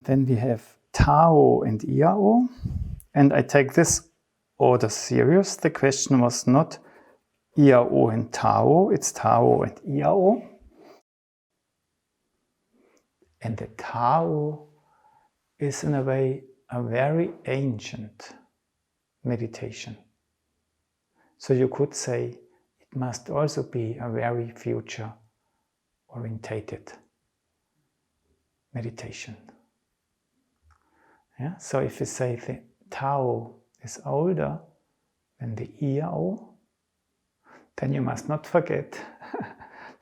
Then we have TAO and IAO, and I take this order serious. The question was not IAO and TAO, it's TAO and IAO. And the TAO is in a way a very ancient meditation. So you could say it must also be a very future-orientated meditation. Yeah? So if you say the TAO is older than the IAO, then you must not forget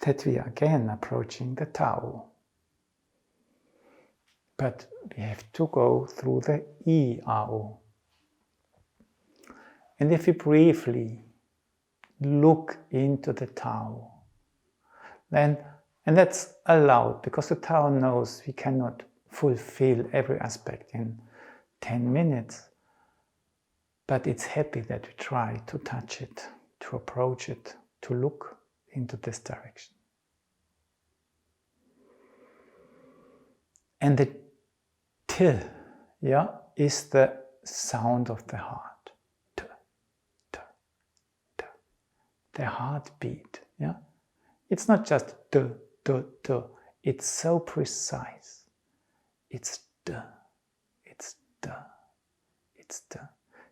that we are again approaching the TAO. But we have to go through the IAO. And if we briefly look into the TAO, then, and that's allowed because the TAO knows we cannot fulfill every aspect in 10 minutes, but it's happy that we try to touch it, to approach it, to look into this direction. And the T, yeah, is the sound of the heart. T, T, T. The heartbeat, yeah. It's not just T, T, T. It's so precise. It's T, it's T, it's T.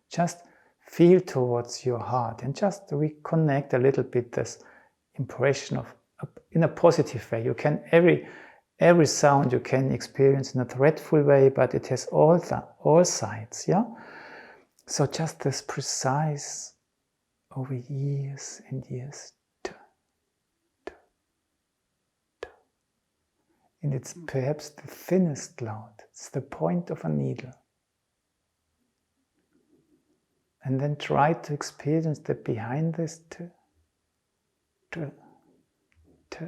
Just feel towards your heart and just reconnect a little bit this impression of, in a positive way. You can, every sound you can experience in a dreadful way, but it has all sides, yeah? So just this precise over years and years. T, T, T. And it's perhaps the thinnest cloud. It's the point of a needle. And then try to experience that behind this T, T, T.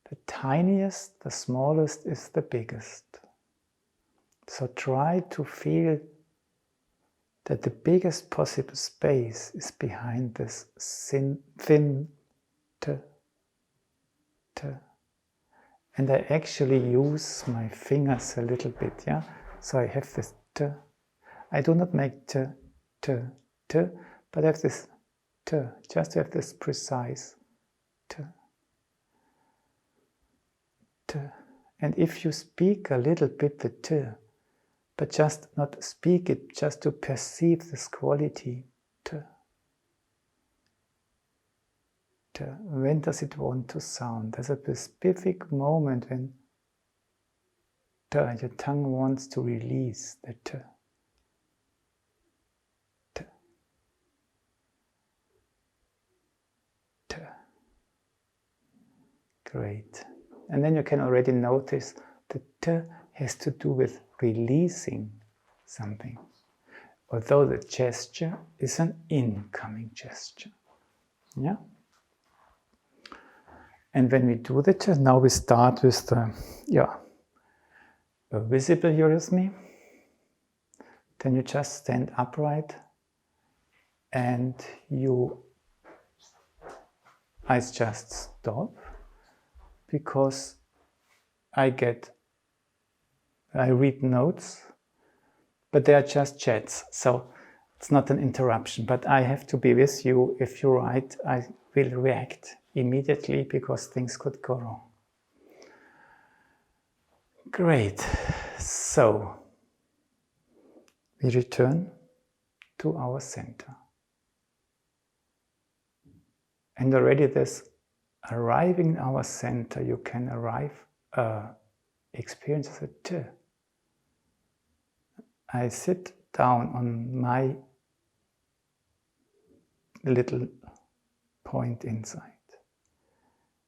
The tiniest, the smallest is the biggest. So try to feel that the biggest possible space is behind this thin T, T. And I actually use my fingers a little bit, yeah? So I have this T. I do not make T, T, T, but I have this T, just to have this precise T. T. And if you speak a little bit the T, but just not speak it, just to perceive this quality, T. T. When does it want to sound? There's a specific moment when T, your tongue wants to release the T. T. T. Great. And then you can already notice the T has to do with releasing something. Although the gesture is an incoming gesture. Yeah? And when we do the T, now we start with the, a visible eurythmy. Then you just stand upright and your eyes just stop. Because I read notes, but they are just chats, so it's not an interruption. But I have to be with you. If you write, I will react immediately because things could go wrong. Great. So we return to our center. And already this arriving in our center, you can experience as a T. I sit down on my little point inside.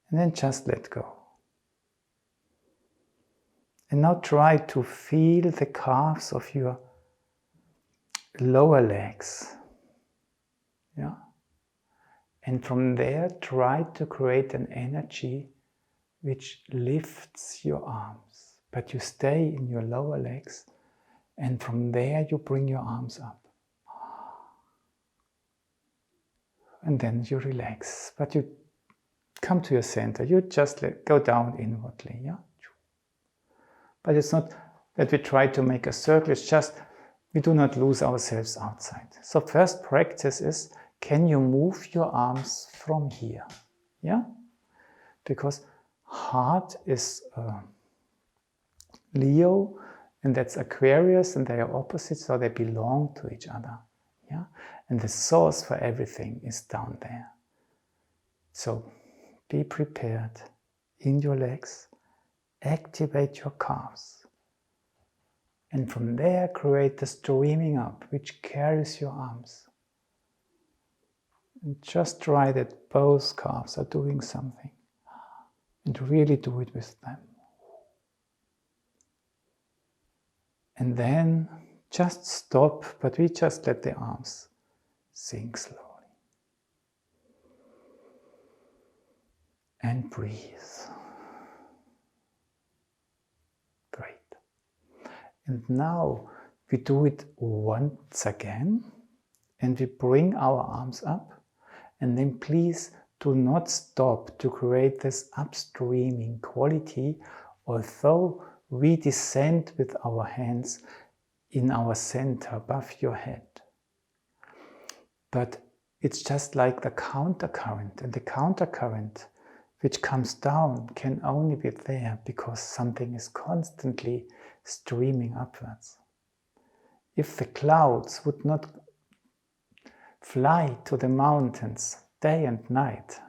And then just let go. And now try to feel the calves of your lower legs. Yeah? And from there, try to create an energy which lifts your arms. But you stay in your lower legs, and from there you bring your arms up. And then you relax. But you come to your center. You just go down inwardly. Yeah? But it's not that we try to make a circle, it's just we do not lose ourselves outside. So first practice is, can you move your arms from here? Yeah? Because heart is Leo, and that's Aquarius, and they are opposites, so they belong to each other. Yeah? And the source for everything is down there. So be prepared in your legs, activate your calves, and from there create the streaming up which carries your arms. And just try that both calves are doing something, and really do it with them. And then just stop, but we just let the arms sink slowly. And breathe. Great. And now we do it once again, and we bring our arms up, and then please do not stop to create this upstreaming quality, although we descend with our hands in our center above your head. But it's just like the countercurrent, and the countercurrent which comes down can only be there because something is constantly streaming upwards. If the clouds would not fly to the mountains day and night,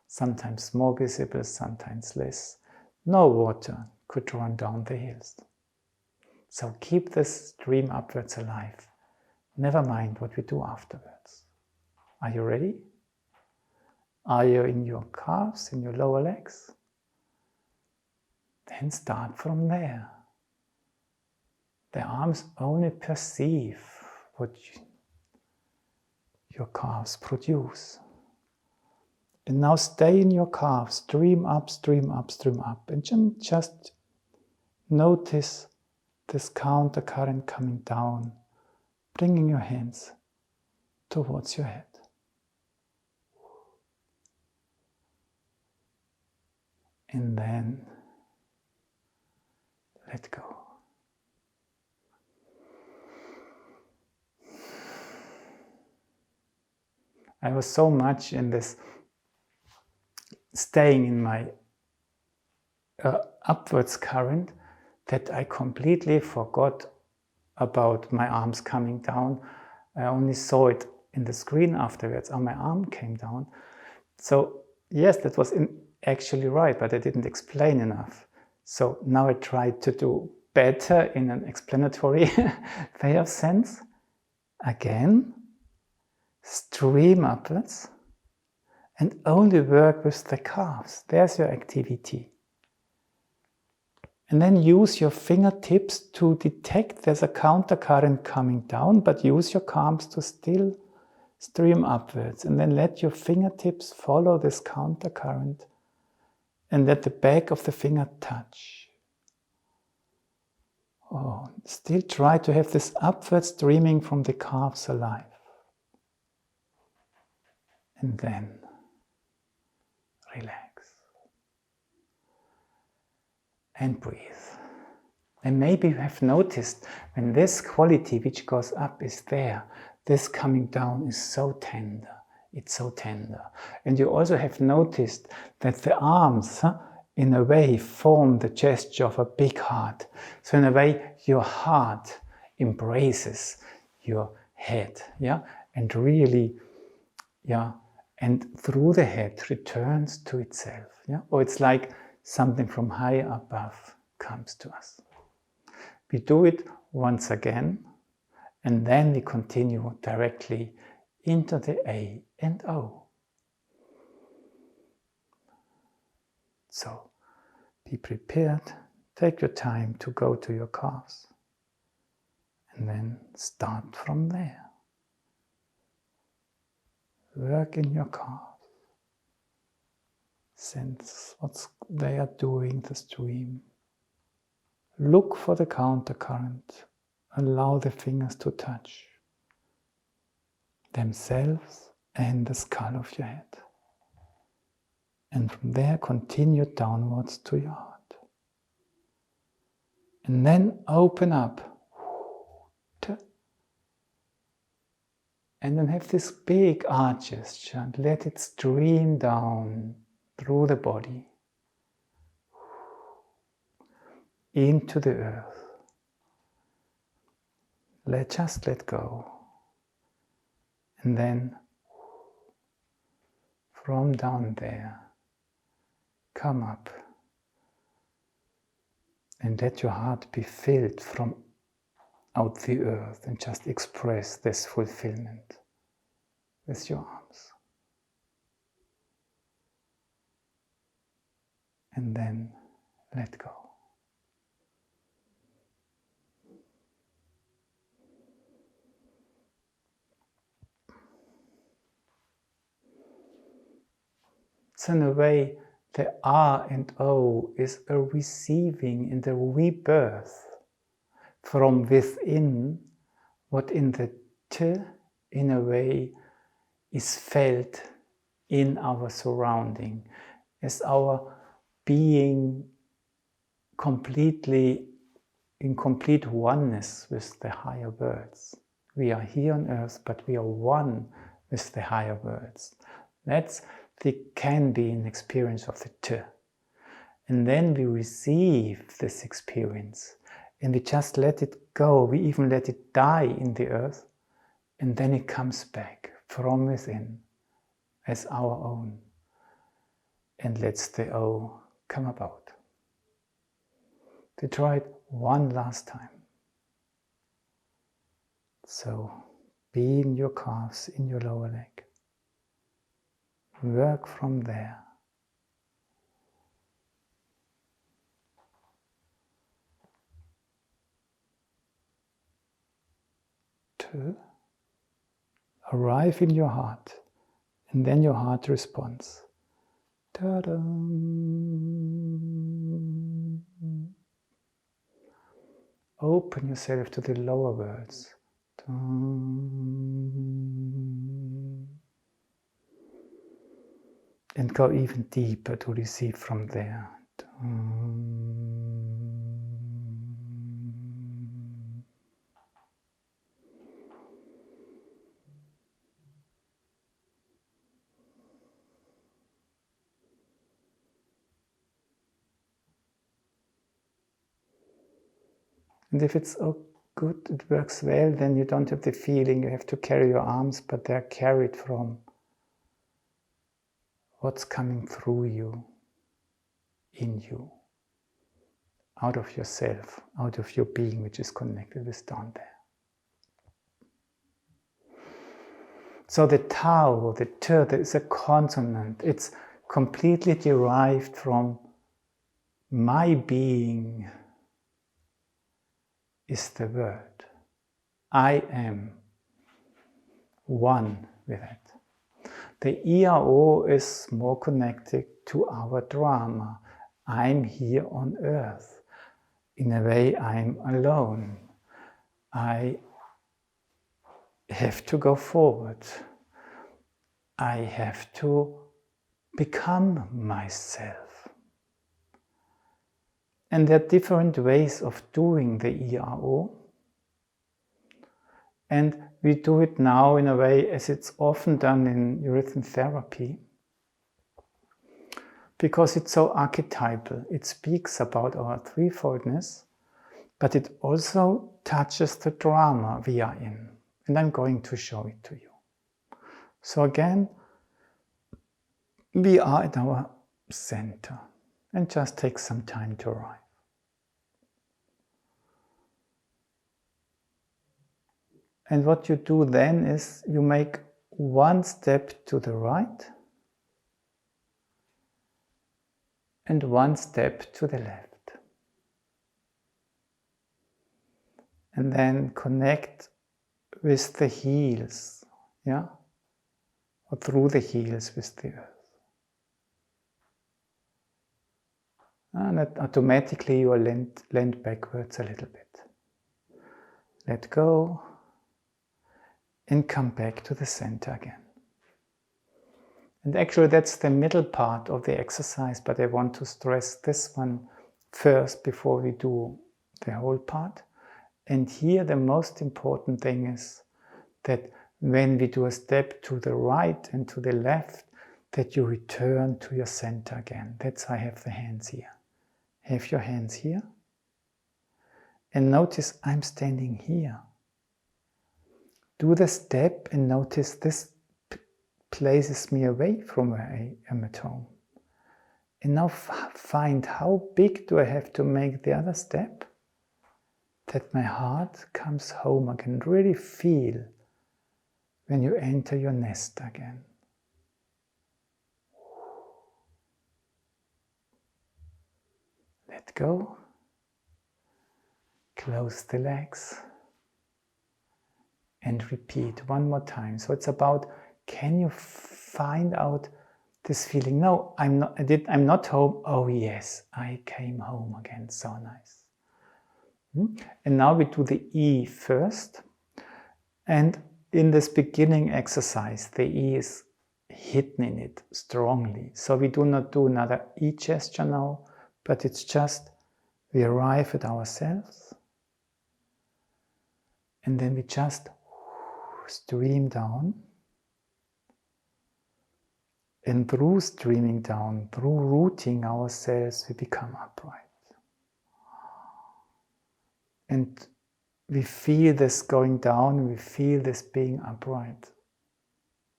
sometimes more visible, sometimes less, no water could run down the hills. So keep this stream upwards alive. Never mind what we do afterwards. Are you ready? Are you in your calves, in your lower legs? Then start from there. The arms only perceive what your calves produce. And now stay in your calves, stream up, stream up, stream up. And just notice this counter current coming down, bringing your hands towards your head. And then let go. I was so much in this staying in my upwards current that I completely forgot about my arms coming down. I only saw it in the screen afterwards. Oh, my arm came down. So yes, that was actually right, but I didn't explain enough. So now I try to do better in an explanatory way of sense. Again, stream upwards and only work with the calves. There's your activity. And then use your fingertips to detect there's a counter current coming down, but use your palms to still stream upwards. And then let your fingertips follow this counter current and let the back of the finger touch. Oh, still try to have this upward streaming from the calves alive. And then relax. And breathe. And maybe you have noticed when this quality which goes up is there, this coming down is so tender. It's so tender. And you also have noticed that the arms, in a way, form the gesture of a big heart. So in a way, your heart embraces your head, yeah? And really, yeah, and through the head returns to itself, yeah? Or it's like something from high above comes to us. We do it once again, and then we continue directly into the A and O. So, be prepared, take your time to go to your calves, and then start from there. Work in your calves. Sense what they are doing, the stream. Look for the counter current. Allow the fingers to touch themselves and the skull of your head. And from there continue downwards to your heart. And then open up. And then have these big arches, and let it stream down through the body into the earth. Just let go. And then from down there, come up and let your heart be filled from out the earth, and just express this fulfillment with your arms. And then let go. So in a way, the R and O is a receiving and a rebirth from within what in the T, in a way, is felt in our surrounding, as our being completely in complete oneness with the higher worlds. We are here on earth, but we are one with the higher worlds. That's the can be an experience of the T. And then we receive this experience and we just let it go. We even let it die in the earth, and then it comes back from within as our own and lets the O come about. To try it one last time. So be in your calves, in your lower leg. Work from there. To arrive in your heart, and then your heart responds. Ta-da! Open yourself to the lower worlds. And go even deeper to receive from there. And if it's good, it works well, then you don't have the feeling you have to carry your arms, but they're carried from what's coming through you, in you, out of yourself, out of your being, which is connected with down there. So the TAO, the T, is a consonant. It's completely derived from my being is the word. I am one with it. The IAO is more connected to our drama. I'm here on earth. In a way, I'm alone. I have to go forward. I have to become myself. And there are different ways of doing the IAO. And we do it now in a way as it's often done in Eurythmic therapy, because it's so archetypal. It speaks about our threefoldness, but it also touches the drama we are in. And I'm going to show it to you. So again, we are at our center, and just take some time to arrive. And what you do then is you make one step to the right and one step to the left. And then connect with the heels, yeah? Or through the heels with the earth. And that automatically you will land backwards a little bit. Let go. And come back to the center again. And actually that's the middle part of the exercise, but I want to stress this one first before we do the whole part. And here the most important thing is that when we do a step to the right and to the left, that you return to your center again. That's why I have the hands here. Have your hands here. And notice I'm standing here. Do the step and notice this places me away from where I am at home. And now find how big do I have to make the other step, that my heart comes home again. Really feel when you enter your nest again. Let go. Close the legs. And repeat one more time. So it's about, can you find out this feeling? No, I'm not home. Oh yes, I came home again. So nice. And now we do the E first. And in this beginning exercise, the E is hidden in it strongly. So we do not do another E gesture now, but it's just we arrive at ourselves. And then we just stream down. And through streaming down, through rooting ourselves, we become upright. And we feel this going down, we feel this being upright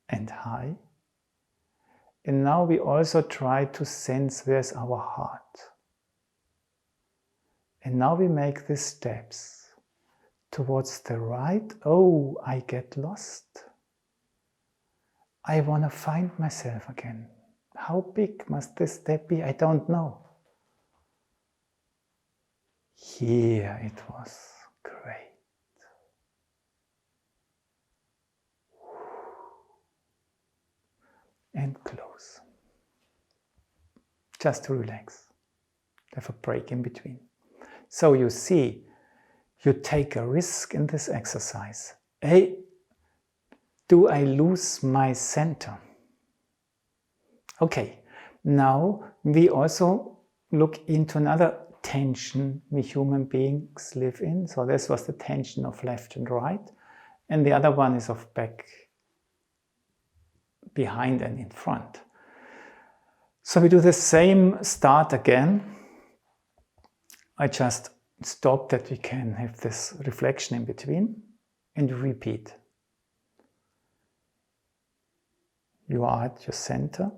and high. And now we also try to sense where's our heart. And now we make these steps towards the right. Oh, I get lost. I want to find myself again. How big must this step be? I don't know. Here it was. Great. And close. Just to relax. Have a break in between. So you see, you take a risk in this exercise. Hey, do I lose my center? Okay, now we also look into another tension we human beings live in. So this was the tension of left and right. And the other one is of back, behind and in front. So we do the same start again. I just stop that we can have this reflection in between and repeat. You are at your center.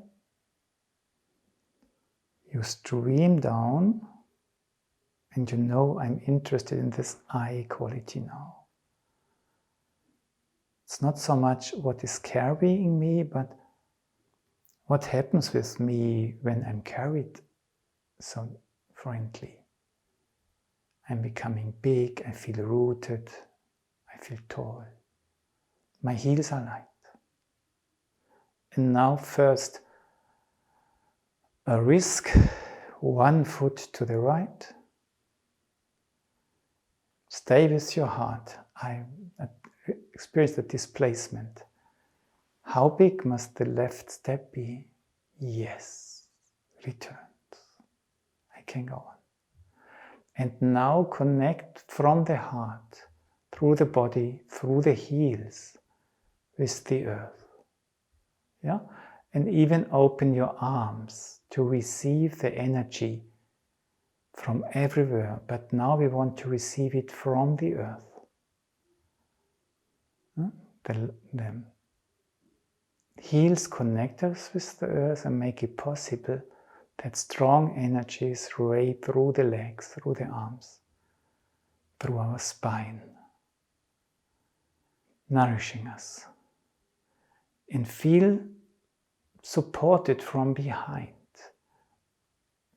You stream down. And you know I'm interested in this I quality now. It's not so much what is carrying me, but what happens with me when I'm carried so friendly. I'm becoming big, I feel rooted, I feel tall. My heels are light. And now first a risk, one foot to the right. Stay with your heart. I experience the displacement. How big must the left step be? Yes, returns. I can go on. And now connect from the heart, through the body, through the heels, with the earth. Yeah? And even open your arms to receive the energy from everywhere, but now we want to receive it from the earth. The heels connect us with the earth and make it possible that strong energies radiate through the legs, through the arms, through our spine, nourishing us. And feel supported from behind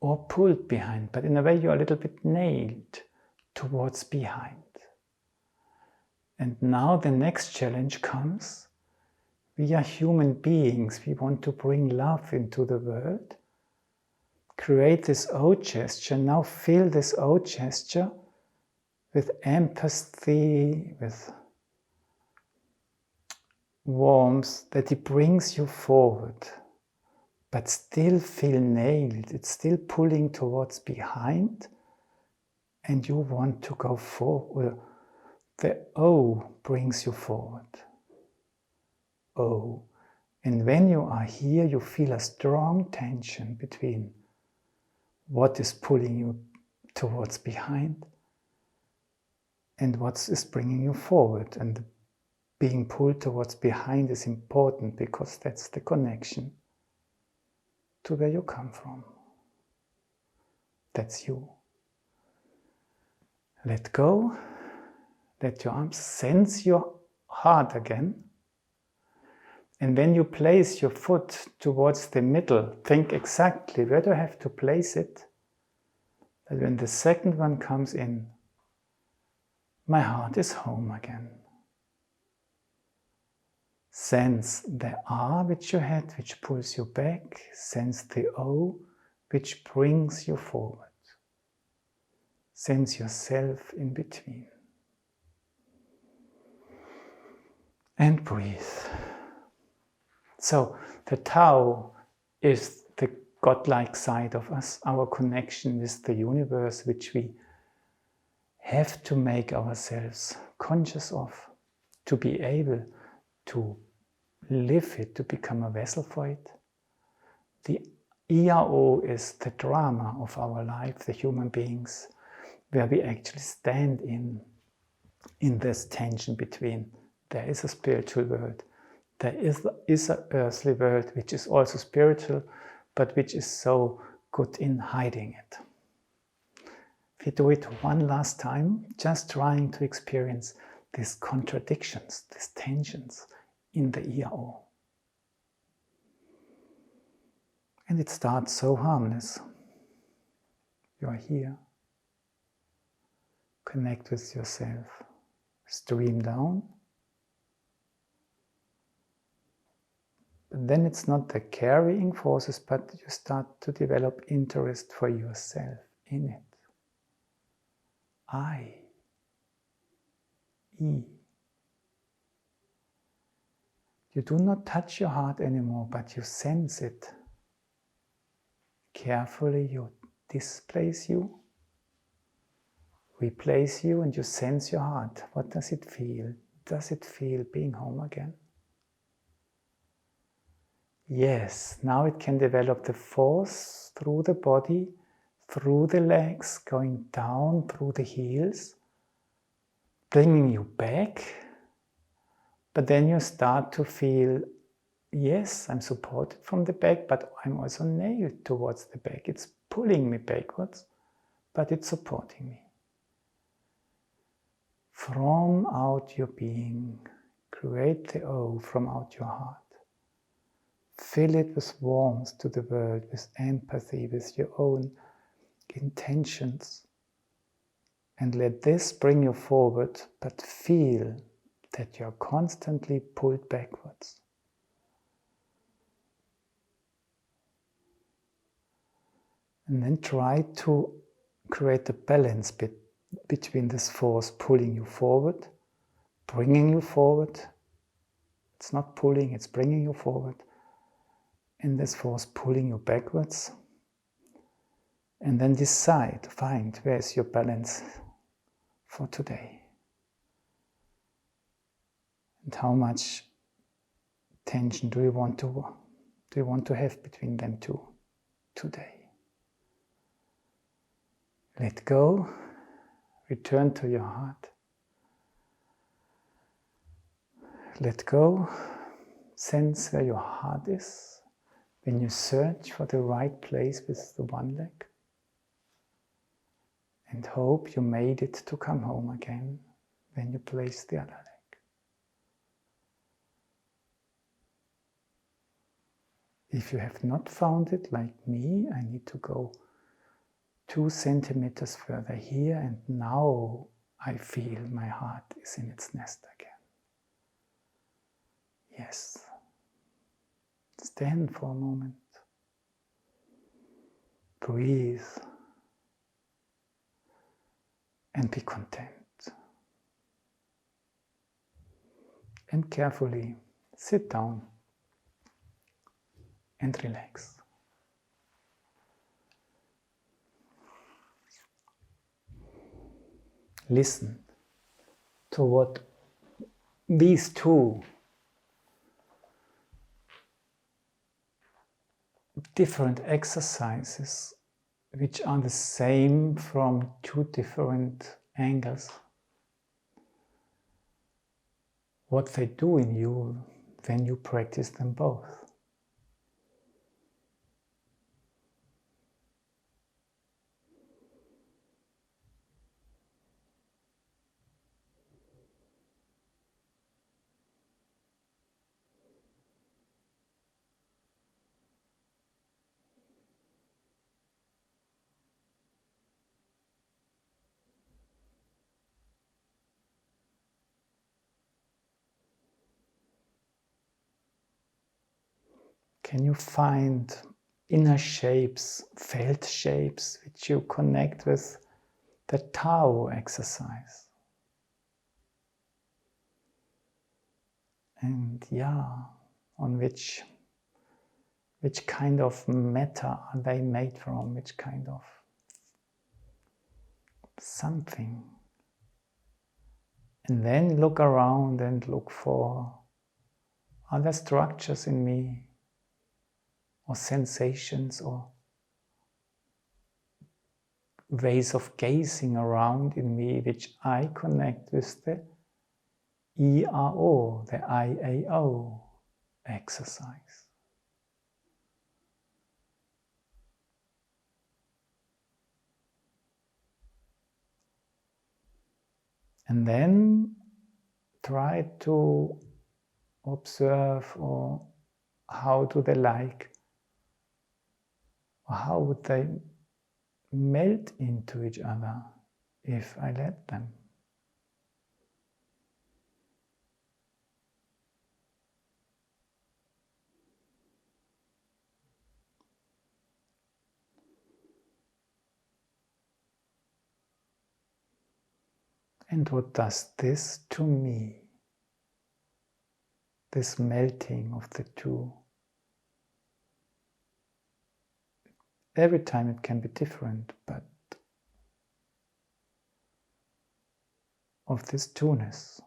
or pulled behind, but in a way you're a little bit nailed towards behind. And now the next challenge comes. We are human beings. We want to bring love into the world. Create this O gesture. Now fill this O gesture with empathy, with warmth, that it brings you forward, but still feel nailed. It's still pulling towards behind, and you want to go forward. The O brings you forward. O. And when you are here, you feel a strong tension between what is pulling you towards behind and what is bringing you forward. And being pulled towards behind is important because that's the connection to where you come from. That's you. Let go. Let your arms sense your heart again. And when you place your foot towards the middle, think exactly where do I have to place it. That when the second one comes in, my heart is home again. Sense the R which you had, which pulls you back. Sense the O, which brings you forward. Sense yourself in between. And breathe. So, the Tao is the godlike side of us, our connection with the universe, which we have to make ourselves conscious of, to be able to live it, to become a vessel for it. The IAO is the drama of our life, the human beings, where we actually stand in this tension between there is a spiritual world, there is an earthly world which is also spiritual, but which is so good in hiding it. If you do it one last time, just trying to experience these contradictions, these tensions in the IAO. And it starts so harmless. You are here. Connect with yourself. Stream down. But then it's not the carrying forces, but you start to develop interest for yourself in it. I. E. You do not touch your heart anymore, but you sense it. Carefully you displace you, replace you, and you sense your heart. What does it feel? Does it feel being home again? Yes, now it can develop the force through the body, through the legs, going down through the heels, bringing you back. But then you start to feel, yes, I'm supported from the back, but I'm also nailed towards the back. It's pulling me backwards, but it's supporting me. From out your being, create the O from out your heart. Fill it with warmth to the world, with empathy, with your own intentions. And let this bring you forward, but feel that you are constantly pulled backwards. And then try to create a balance between this force pulling you forward, bringing you forward. It's not pulling, it's bringing you forward. And this force pulling you backwards. And then decide, find where is your balance for today. And how much tension do you want to have between them two today? Let go, return to your heart. Let go, sense where your heart is when you search for the right place with the one leg. And hope you made it to come home again when you place the other leg. If you have not found it like me, I need to go 2 centimeters further here, and now I feel my heart is in its nest again. Yes. Stand for a moment. Breathe. And be content. And carefully sit down and relax. listen to what these two different exercises, which are the same from two different angles, what they do in you when you practice them both. Can you find inner shapes, felt shapes, which you connect with the TAO exercise? And on which kind of matter are they made from? Which kind of something? And then look around and look for other structures in me, or sensations, or ways of gazing around in me which I connect with the ERO, the IAO exercise. And then try to observe, or how do they like, or how would they melt into each other if I let them. And what does this to me, this melting of the two? Every time it can be different, but of this two-ness.